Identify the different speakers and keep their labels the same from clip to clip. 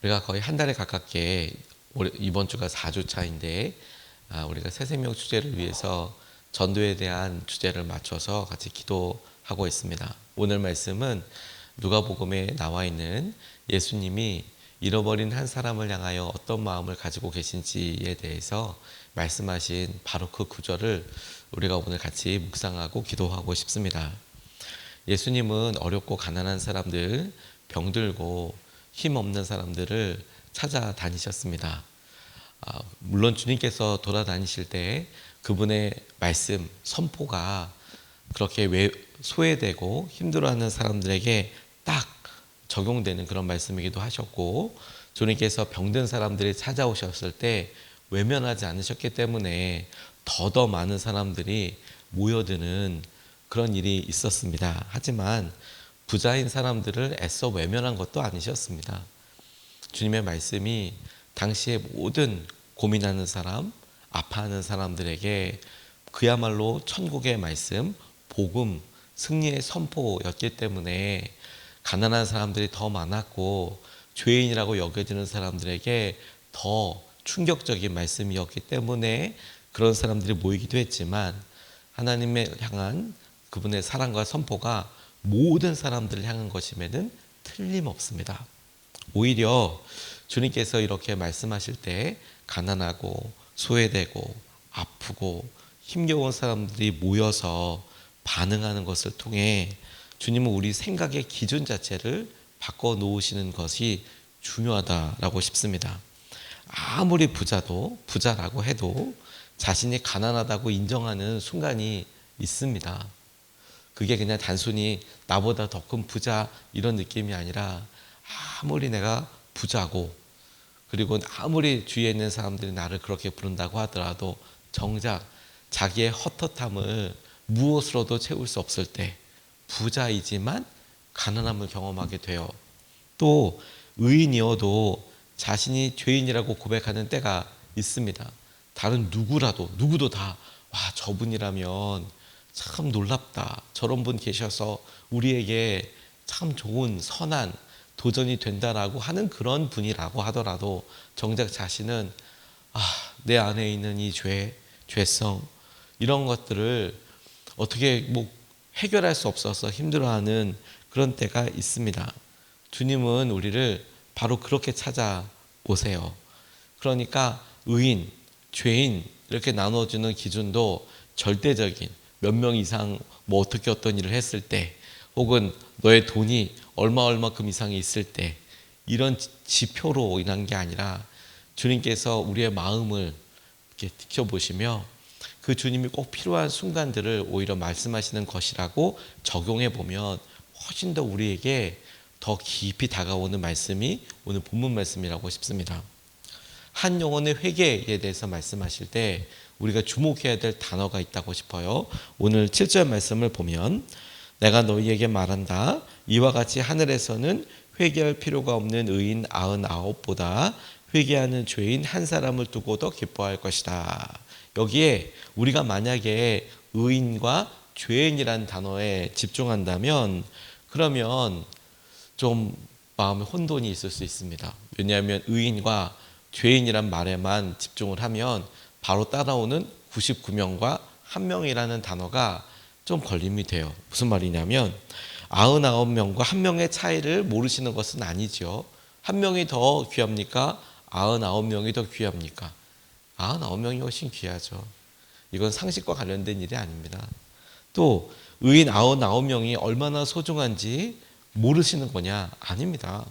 Speaker 1: 우리가 거의 한 달에 가깝게 이번 주가 4주 차인데 우리가 새생명 주제를 위해서 전도에 대한 주제를 맞춰서 같이 기도하고 있습니다. 오늘 말씀은 누가복음에 나와 있는 예수님이 잃어버린 한 사람을 향하여 어떤 마음을 가지고 계신지에 대해서 말씀하신 바로 그 구절을 우리가 오늘 같이 묵상하고 기도하고 싶습니다. 예수님은 어렵고 가난한 사람들, 병들고 힘없는 사람들을 찾아다니셨습니다. 물론 주님께서 돌아다니실 때 그분의 말씀, 선포가 그렇게 소외되고 힘들어하는 사람들에게 딱 적용되는 그런 말씀이기도 하셨고, 주님께서 병든 사람들이 찾아오셨을 때 외면하지 않으셨기 때문에 더 많은 사람들이 모여드는 그런 일이 있었습니다. 하지만 부자인 사람들을 애써 외면한 것도 아니셨습니다. 주님의 말씀이 당시에 모든 고민하는 사람, 아파하는 사람들에게 그야말로 천국의 말씀, 복음, 승리의 선포였기 때문에 가난한 사람들이 더 많았고 죄인이라고 여겨지는 사람들에게 더 충격적인 말씀이었기 때문에 그런 사람들이 모이기도 했지만, 하나님의 향한 그분의 사랑과 선포가 모든 사람들을 향한 것임에는 틀림없습니다. 오히려 주님께서 이렇게 말씀하실 때 가난하고 소외되고 아프고 힘겨운 사람들이 모여서 반응하는 것을 통해 주님은 우리 생각의 기준 자체를 바꿔 놓으시는 것이 중요하다라고 싶습니다. 아무리 부자라고 해도 자신이 가난하다고 인정하는 순간이 있습니다. 그게 그냥 단순히 나보다 더 큰 부자 이런 느낌이 아니라, 아무리 내가 부자고 그리고 아무리 주위에 있는 사람들이 나를 그렇게 부른다고 하더라도 정작 자기의 헛헛함을 무엇으로도 채울 수 없을 때 부자이지만 가난함을 경험하게 돼요. 또 의인이어도 자신이 죄인이라고 고백하는 때가 있습니다. 다른 누구도 다 저분이라면 참 놀랍다, 저런 분 계셔서 우리에게 참 좋은 선한 도전이 된다라고 하는 그런 분이라고 하더라도 정작 자신은 내 안에 있는 이 죄성 이런 것들을 어떻게 해결할 수 없어서 힘들어하는 그런 때가 있습니다. 주님은 우리를 바로 그렇게 찾아오세요. 그러니까 의인, 죄인 이렇게 나눠주는 기준도 절대적인 몇 명 이상 어떻게 어떤 일을 했을 때, 혹은 너의 돈이 얼마큼 이상이 있을 때, 이런 지표로 인한 게 아니라 주님께서 우리의 마음을 이렇게 지켜보시며 그 주님이 꼭 필요한 순간들을 오히려 말씀하시는 것이라고 적용해 보면 훨씬 더 우리에게 더 깊이 다가오는 말씀이 오늘 본문 말씀이라고 싶습니다. 한 영혼의 회개에 대해서 말씀하실 때 우리가 주목해야 될 단어가 있다고 싶어요. 오늘 7절 말씀을 보면, 내가 너희에게 말한다, 이와 같이 하늘에서는 회개할 필요가 없는 의인 99보다 회개하는 죄인 한 사람을 두고 더 기뻐할 것이다. 여기에 우리가 만약에 의인과 죄인이라는 단어에 집중한다면, 그러면 좀 마음에 혼돈이 있을 수 있습니다. 왜냐하면 의인과 죄인이란 말에만 집중을 하면 바로 따라오는 99명과 1명이라는 단어가 좀 걸림이 돼요. 무슨 말이냐면 99명과 1명의 차이를 모르시는 것은 아니죠. 1명이 더 귀합니까? 99명이 더 귀합니까? 99명이 훨씬 귀하죠. 이건 상식과 관련된 일이 아닙니다. 또 의인 99명이 얼마나 소중한지 모르시는 거냐? 아닙니다.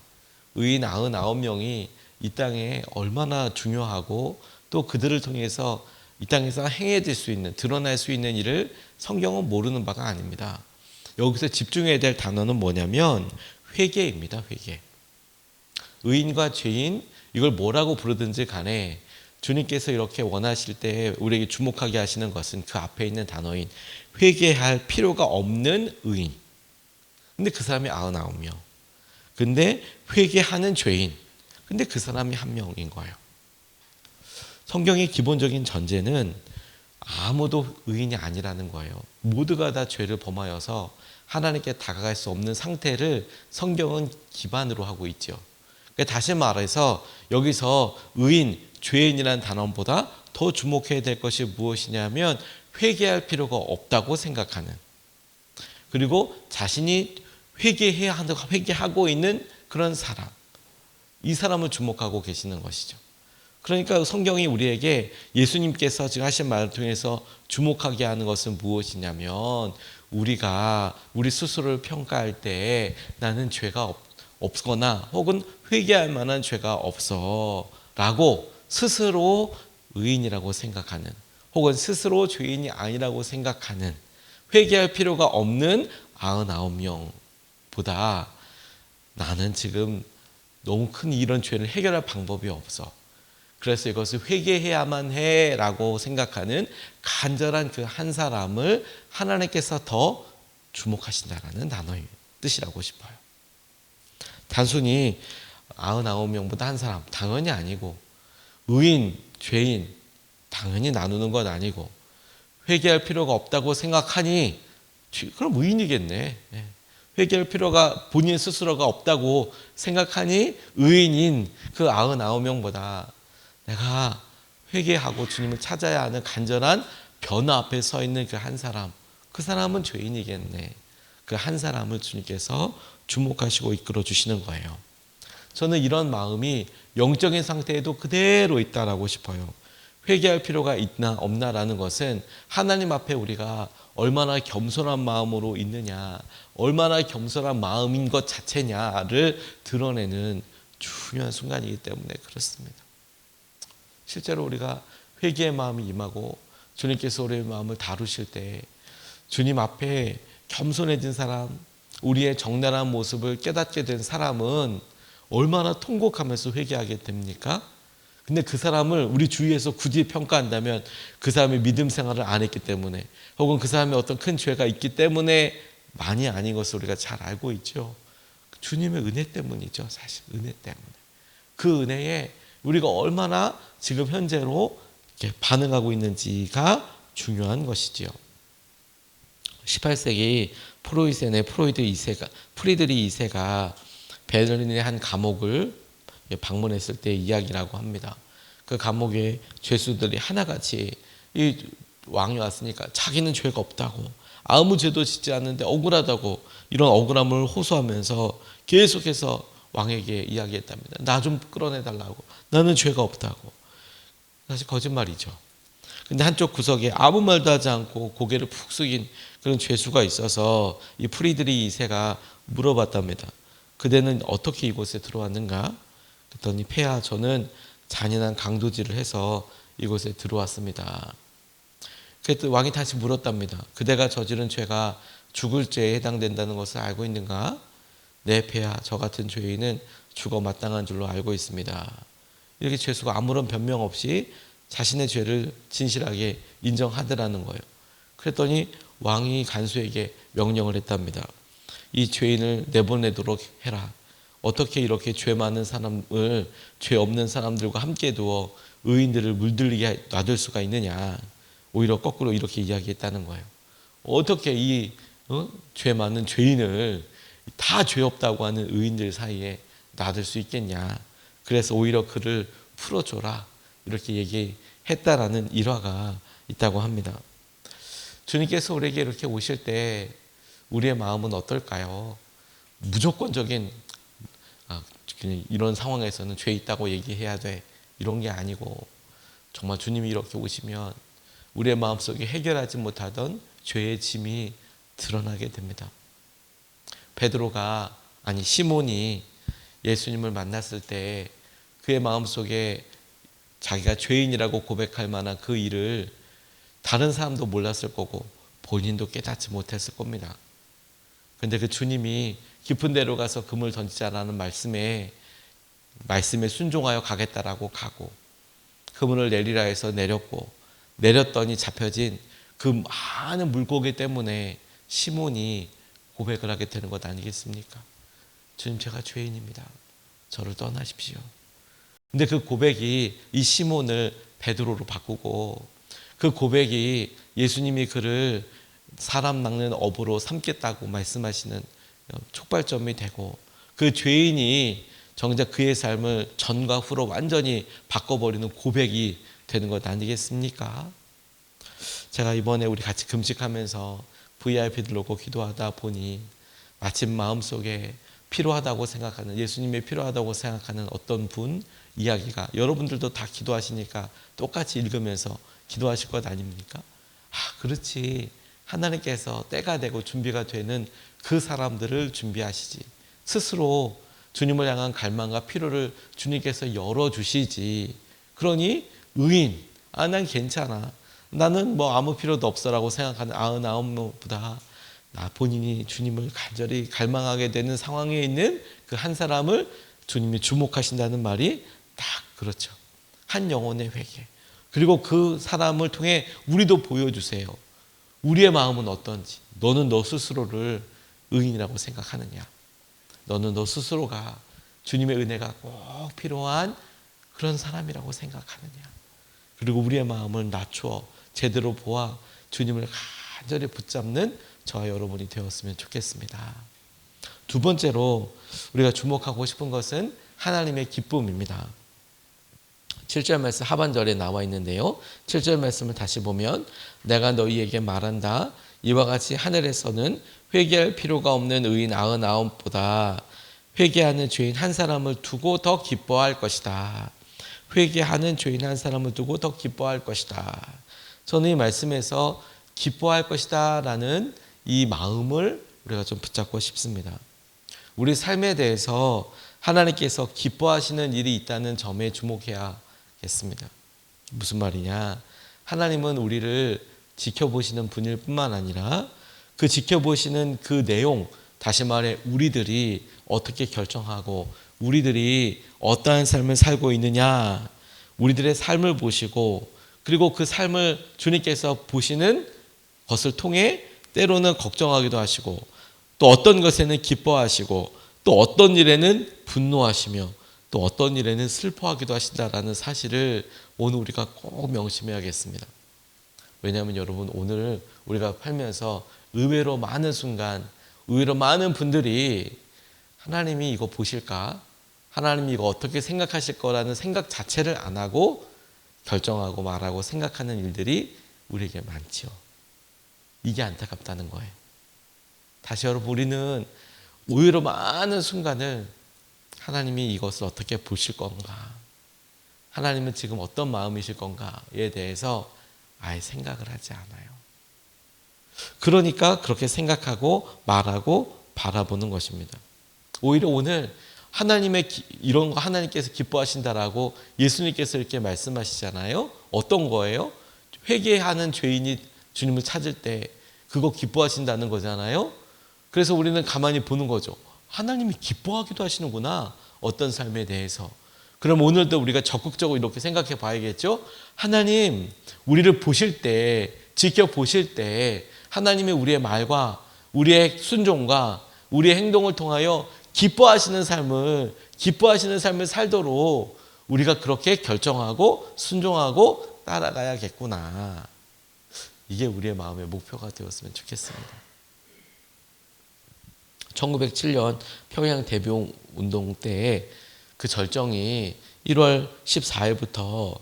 Speaker 1: 의인 99명이 이 땅에 얼마나 중요하고 또 그들을 통해서 이 땅에서 행해질 수 있는, 드러날 수 있는 일을 성경은 모르는 바가 아닙니다. 여기서 집중해야 될 단어는 뭐냐면 회개입니다. 회개. 의인과 죄인, 이걸 뭐라고 부르든지 간에 주님께서 이렇게 원하실 때 우리에게 주목하게 하시는 것은 그 앞에 있는 단어인 회개할 필요가 없는 의인. 근데 그 사람이 99명. 근데 회개하는 죄인. 근데 그 사람이 1명인 거예요. 성경의 기본적인 전제는 아무도 의인이 아니라는 거예요. 모두가 다 죄를 범하여서 하나님께 다가갈 수 없는 상태를 성경은 기반으로 하고 있죠. 그러니까 다시 말해서 여기서 의인, 죄인이라는 단어보다 더 주목해야 될 것이 무엇이냐면 회개할 필요가 없다고 생각하는, 그리고 자신이 회개하고 있는 그런 사람, 이 사람을 주목하고 계시는 것이죠. 그러니까 성경이 우리에게 예수님께서 지금 하신 말을 통해서 주목하게 하는 것은 무엇이냐면 우리가 우리 스스로를 평가할 때 나는 죄가 없거나 혹은 회개할 만한 죄가 없어 라고 스스로 의인이라고 생각하는, 혹은 스스로 죄인이 아니라고 생각하는, 회개할 필요가 없는 99명보다 나는 지금 너무 큰 이런 죄를 해결할 방법이 없어, 그래서 이것을 회개해야만 해라고 생각하는 간절한 그 한 사람을 하나님께서 더 주목하신다라는 단어의 뜻이라고 싶어요. 단순히 99명보다 한 사람 당연히 아니고, 의인, 죄인 당연히 나누는 건 아니고, 회개할 필요가 없다고 생각하니 그럼 의인이겠네. 회개할 필요가 본인 스스로가 없다고 생각하니 의인인 그 99명보다 내가 회개하고 주님을 찾아야 하는 간절한 변화 앞에 서 있는 그 한 사람, 그 사람은 죄인이겠네. 그 한 사람을 주님께서 주목하시고 이끌어 주시는 거예요. 저는 이런 마음이 영적인 상태에도 그대로 있다라고 싶어요. 회개할 필요가 있나 없나라는 것은 하나님 앞에 우리가 얼마나 겸손한 마음으로 있느냐, 얼마나 겸손한 마음인 것 자체냐를 드러내는 중요한 순간이기 때문에 그렇습니다. 실제로 우리가 회개의 마음이 임하고 주님께서 우리의 마음을 다루실 때 주님 앞에 겸손해진 사람, 우리의 적나라한 모습을 깨닫게 된 사람은 얼마나 통곡하면서 회개하게 됩니까? 근데 그 사람을 우리 주위에서 굳이 평가한다면 그 사람이 믿음 생활을 안 했기 때문에, 혹은 그 사람이 어떤 큰 죄가 있기 때문에 많이 아닌 것을 우리가 잘 알고 있죠. 주님의 은혜 때문이죠. 사실 은혜 때문에. 그 은혜에 우리가 얼마나 지금 현재로 반응하고 있는지가 중요한 것이지요. 18세기 프리드리 2세가 베를린의 한 감옥을 방문했을 때 이야기라고 합니다. 그 감옥에 죄수들이 하나같이 이 왕이 왔으니까 자기는 죄가 없다고, 아무 죄도 짓지 않는데 억울하다고, 이런 억울함을 호소하면서 계속해서 왕에게 이야기했답니다. 나 좀 끌어내달라고, 나는 죄가 없다고. 사실 거짓말이죠. 근데 한쪽 구석에 아무 말도 하지 않고 고개를 푹 숙인 그런 죄수가 있어서 이 프리드리 2세가 물어봤답니다. 그대는 어떻게 이곳에 들어왔는가? 그랬더니 폐하, 저는 잔인한 강도질을 해서 이곳에 들어왔습니다. 그랬더니 왕이 다시 물었답니다. 그대가 저지른 죄가 죽을 죄에 해당된다는 것을 알고 있는가? 네, 폐하, 저 같은 죄인은 죽어 마땅한 줄로 알고 있습니다. 이렇게 죄수가 아무런 변명 없이 자신의 죄를 진실하게 인정하더라는 거예요. 그랬더니 왕이 간수에게 명령을 했답니다. 이 죄인을 내보내도록 해라. 어떻게 이렇게 죄 많은 사람을 죄 없는 사람들과 함께 두어 의인들을 물들리게 놔둘 수가 있느냐. 오히려 거꾸로 이렇게 이야기했다는 거예요. 어떻게 이 죄 많은 죄인을 다 죄 없다고 하는 의인들 사이에 놔둘 수 있겠냐. 그래서 오히려 그를 풀어줘라. 이렇게 얘기했다라는 일화가 있다고 합니다. 주님께서 우리에게 이렇게 오실 때 우리의 마음은 어떨까요? 무조건적인 그냥 이런 상황에서는 죄 있다고 얘기해야 돼, 이런 게 아니고, 정말 주님이 이렇게 오시면 우리의 마음속에 해결하지 못하던 죄의 짐이 드러나게 됩니다. 시몬이 예수님을 만났을 때 그의 마음속에 자기가 죄인이라고 고백할 만한 그 일을 다른 사람도 몰랐을 거고 본인도 깨닫지 못했을 겁니다. 그런데 그 주님이 깊은 데로 가서 금을 던지자라는 말씀에 순종하여 가겠다라고 가고, 그물을 내리라 해서 내렸더니 잡혀진 그 많은 물고기 때문에 시몬이 고백을 하게 되는 것 아니겠습니까? 주님, 제가 죄인입니다. 저를 떠나십시오. 근데 그 고백이 이 시몬을 베드로로 바꾸고, 그 고백이 예수님이 그를 사람 낚는 어부로 삼겠다고 말씀하시는 촉발점이 되고, 그 죄인이 정작 그의 삶을 전과 후로 완전히 바꿔버리는 고백이 되는 것 아니겠습니까? 제가 이번에 우리 같이 금식하면서 VIP들 놓고 기도하다 보니 마침 마음속에 필요하다고 생각하는, 예수님의 필요하다고 생각하는 어떤 분 이야기가, 여러분들도 다 기도하시니까 똑같이 읽으면서 기도하실 것 아닙니까? 그렇지. 하나님께서 때가 되고 준비가 되는 그 사람들을 준비하시지. 스스로 주님을 향한 갈망과 필요를 주님께서 열어주시지. 그러니 의인, 난 괜찮아. 나는 뭐 아무 필요도 없어라고 생각하는 99명보다 나 본인이 주님을 간절히 갈망하게 되는 상황에 있는 그 한 사람을 주님이 주목하신다는 말이 딱 그렇죠. 한 영혼의 회개. 그리고 그 사람을 통해 우리도 보여주세요. 우리의 마음은 어떤지. 너는 너 스스로를 의인이라고 생각하느냐? 너는 너 스스로가 주님의 은혜가 꼭 필요한 그런 사람이라고 생각하느냐? 그리고 우리의 마음을 낮추어 제대로 보아 주님을 간절히 붙잡는 저와 여러분이 되었으면 좋겠습니다. 두 번째로 우리가 주목하고 싶은 것은 하나님의 기쁨입니다. 7절 말씀 하반절에 나와 있는데요. 7절 말씀을 다시 보면 내가 너희에게 말한다. 이와 같이 하늘에서는 회개할 필요가 없는 의인 99보다 회개하는 죄인 한 사람을 두고 더 기뻐할 것이다. 회개하는 죄인 한 사람을 두고 더 기뻐할 것이다. 저는 이 말씀에서 기뻐할 것이다 라는 이 마음을 우리가 좀 붙잡고 싶습니다. 우리 삶에 대해서 하나님께서 기뻐하시는 일이 있다는 점에 주목해야겠습니다. 무슨 말이냐? 하나님은 우리를 지켜보시는 분일 뿐만 아니라 그 지켜보시는 그 내용, 다시 말해 우리들이 어떻게 결정하고 우리들이 어떠한 삶을 살고 있느냐, 우리들의 삶을 보시고 그리고 그 삶을 주님께서 보시는 것을 통해 때로는 걱정하기도 하시고 또 어떤 것에는 기뻐하시고 또 어떤 일에는 분노하시며 또 어떤 일에는 슬퍼하기도 하신다라는 사실을 오늘 우리가 꼭 명심해야겠습니다. 왜냐하면 여러분, 오늘 우리가 살면서 의외로 많은 순간, 의외로 많은 분들이 하나님이 이거 보실까? 하나님이 이거 어떻게 생각하실 거라는 생각 자체를 안 하고 결정하고 말하고 생각하는 일들이 우리에게 많죠. 이게 안타깝다는 거예요. 다시 여러분, 우리는 의외로 많은 순간을 하나님이 이것을 어떻게 보실 건가? 하나님은 지금 어떤 마음이실 건가에 대해서 아예 생각을 하지 않아요. 그러니까 그렇게 생각하고 말하고 바라보는 것입니다. 오히려 오늘 하나님의 이런 거 하나님께서 기뻐하신다라고 예수님께서 이렇게 말씀하시잖아요. 어떤 거예요? 회개하는 죄인이 주님을 찾을 때 그거 기뻐하신다는 거잖아요. 그래서 우리는 가만히 보는 거죠. 하나님이 기뻐하기도 하시는구나. 어떤 삶에 대해서. 그럼 오늘도 우리가 적극적으로 이렇게 생각해 봐야겠죠. 하나님, 우리를 보실 때, 지켜보실 때 하나님이 우리의 말과 우리의 순종과 우리의 행동을 통하여 기뻐하시는 삶을 살도록 우리가 그렇게 결정하고 순종하고 따라가야겠구나. 이게 우리의 마음의 목표가 되었으면 좋겠습니다. 1907년 평양 대비운동 때에 그 절정이 1월 14일부터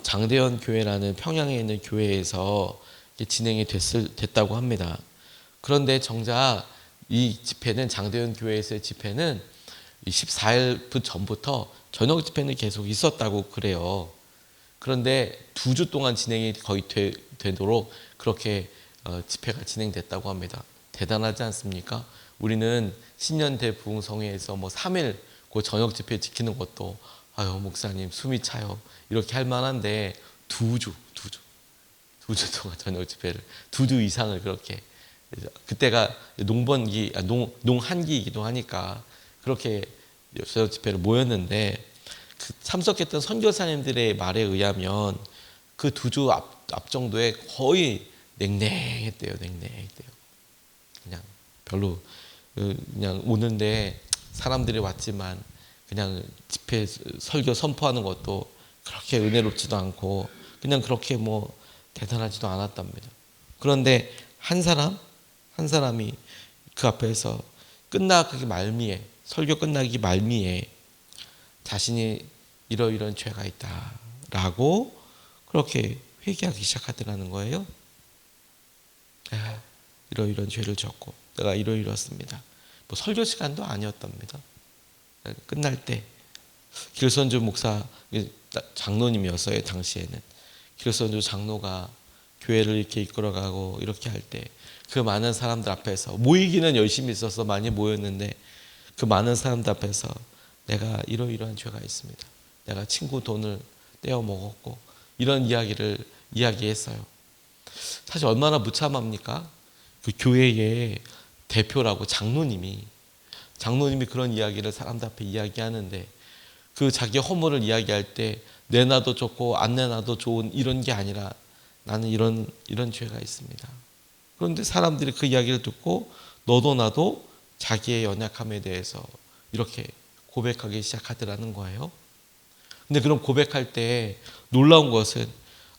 Speaker 1: 장대현 교회라는 평양에 있는 교회에서 진행이 됐다고 합니다. 그런데 정작 이 집회는, 장대현 교회에서의 집회는 14일 전부터 저녁 집회는 계속 있었다고 그래요. 그런데 2주 동안 진행이 거의 되도록 그렇게 집회가 진행됐다고 합니다. 대단하지 않습니까? 우리는 신년대 부흥성회에서 3일 그 저녁 집회 지키는 것도 아유 목사님 숨이 차요 이렇게 할 만한데 2주 동안 저녁 집회를 2주 이상을 그렇게, 그때가 농한기이기도 하니까 그렇게 저녁 집회를 모였는데 그 참석했던 선교사님들의 말에 의하면 그 2주 앞 정도에 거의 냉랭했대요. 그냥 별로 그냥 오는데 사람들이 왔지만 그냥 집회 설교 선포하는 것도 그렇게 은혜롭지도 않고 그냥 그렇게 대단하지도 않았답니다. 그런데 한 사람이 그 앞에서 설교 끝나기 말미에 자신이 이러이러한 죄가 있다라고 그렇게 회개하기 시작하더라는 거예요. 이러이러한 죄를 졌고 내가 이러이러했습니다. 뭐 설교 시간도 아니었답니다. 끝날 때 길선주 목사 장로님이었어요. 당시에는 길선주 장로가 교회를 이렇게 이끌어가고 이렇게 할 때 그 많은 사람들 앞에서 모이기는 열심히 있어서 많이 모였는데 그 많은 사람들 앞에서 내가 이러이러한 죄가 있습니다. 내가 친구 돈을 떼어 먹었고 이런 이야기를 이야기했어요. 사실 얼마나 무참합니까? 그 교회의 대표라고 장로님이 그런 이야기를 사람들 앞에 이야기하는데 그 자기 허물을 이야기할 때 내놔도 좋고 안 내놔도 좋은 이런 게 아니라 나는 이런 죄가 있습니다. 그런데 사람들이 그 이야기를 듣고 너도 나도 자기의 연약함에 대해서 이렇게 고백하기 시작하더라는 거예요. 근데 그런 고백할 때 놀라운 것은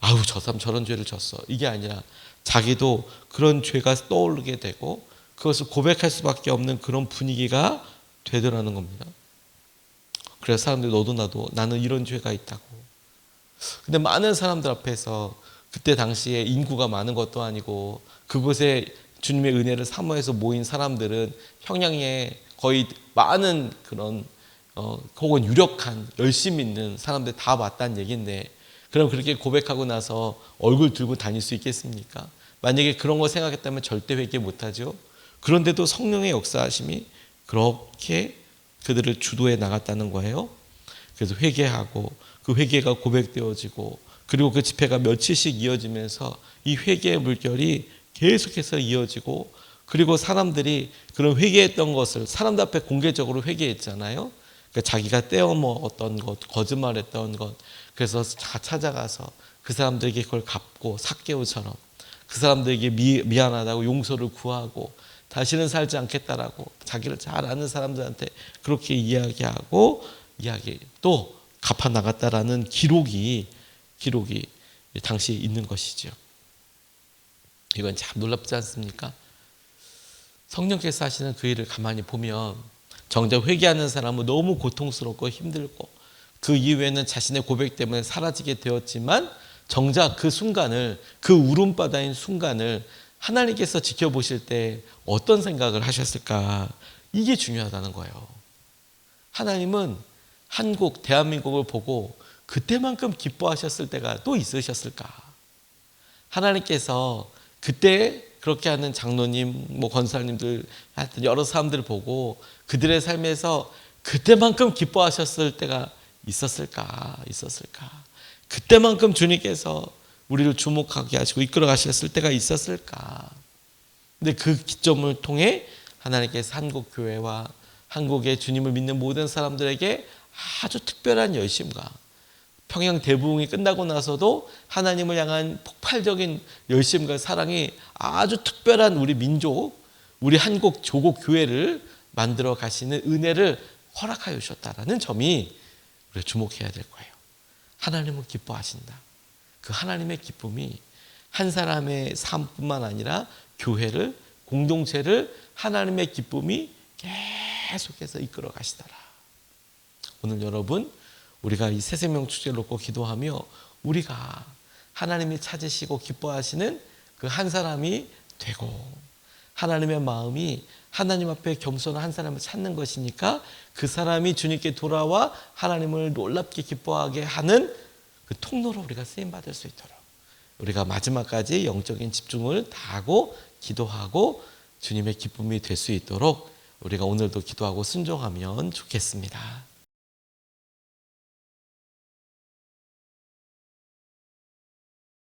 Speaker 1: 아우 저 사람 저런 죄를 졌어 이게 아니라 자기도 그런 죄가 떠오르게 되고 그것을 고백할 수밖에 없는 그런 분위기가 되더라는 겁니다. 그래서 사람들이 너도 나도 나는 이런 죄가 있다고. 근데 많은 사람들 앞에서 그때 당시에 인구가 많은 것도 아니고 그곳에 주님의 은혜를 사모해서 모인 사람들은 평양에 거의 많은 그런 혹은 유력한 열심히 있는 사람들 다 왔다는 얘기인데 그럼 그렇게 고백하고 나서 얼굴 들고 다닐 수 있겠습니까? 만약에 그런 거 생각했다면 절대 회개 못하죠. 그런데도 성령의 역사하심이 그렇게 그들을 주도해 나갔다는 거예요. 그래서 회개하고 그 회개가 고백되어지고 그리고 그 집회가 며칠씩 이어지면서 이 회개의 물결이 계속해서 이어지고 그리고 사람들이 그런 회개했던 것을 사람들 앞에 공개적으로 회개했잖아요. 그러니까 자기가 떼어먹었던 것, 거짓말했던 것 그래서 찾아가서 그 사람들에게 그걸 갚고 삭개오처럼 그 사람들에게 미안하다고 용서를 구하고 다시는 살지 않겠다라고 자기를 잘 아는 사람들한테 그렇게 이야기하고 또 갚아 나갔다라는 기록이 당시에 있는 것이죠. 이건 참 놀랍지 않습니까? 성령께서 하시는 그 일을 가만히 보면 정작 회개하는 사람은 너무 고통스럽고 힘들고 그 이후에는 자신의 고백 때문에 사라지게 되었지만 정작 그 순간을 그 울음바다인 순간을 하나님께서 지켜보실 때 어떤 생각을 하셨을까? 이게 중요하다는 거예요. 하나님은 한국, 대한민국을 보고 그때만큼 기뻐하셨을 때가 또 있으셨을까? 하나님께서 그때 그렇게 하는 장로님, 권사님들, 하여튼 여러 사람들을 보고 그들의 삶에서 그때만큼 기뻐하셨을 때가 있었을까? 그때만큼 주님께서 우리를 주목하게 하시고 이끌어 가셨을 때가 있었을까? 근데 그 기점을 통해 하나님께서 한국 교회와 한국의 주님을 믿는 모든 사람들에게 아주 특별한 열심과 평양 대부흥이 끝나고 나서도 하나님을 향한 폭발적인 열심과 사랑이 아주 특별한 우리 민족, 우리 한국 조국 교회를 만들어 가시는 은혜를 허락하여 주셨다라는 점이 우리가 주목해야 될 거예요. 하나님은 기뻐하신다. 그 하나님의 기쁨이 한 사람의 삶뿐만 아니라 교회를, 공동체를 하나님의 기쁨이 계속해서 이끌어 가시더라. 오늘 여러분 우리가 이 새생명 축제를 놓고 기도하며 우리가 하나님이 찾으시고 기뻐하시는 그 한 사람이 되고 하나님의 마음이 하나님 앞에 겸손한 한 사람을 찾는 것이니까 그 사람이 주님께 돌아와 하나님을 놀랍게 기뻐하게 하는 그 통로로 우리가 쓰임받을 수 있도록 우리가 마지막까지 영적인 집중을 다하고 기도하고 주님의 기쁨이 될 수 있도록 우리가 오늘도 기도하고 순종하면 좋겠습니다.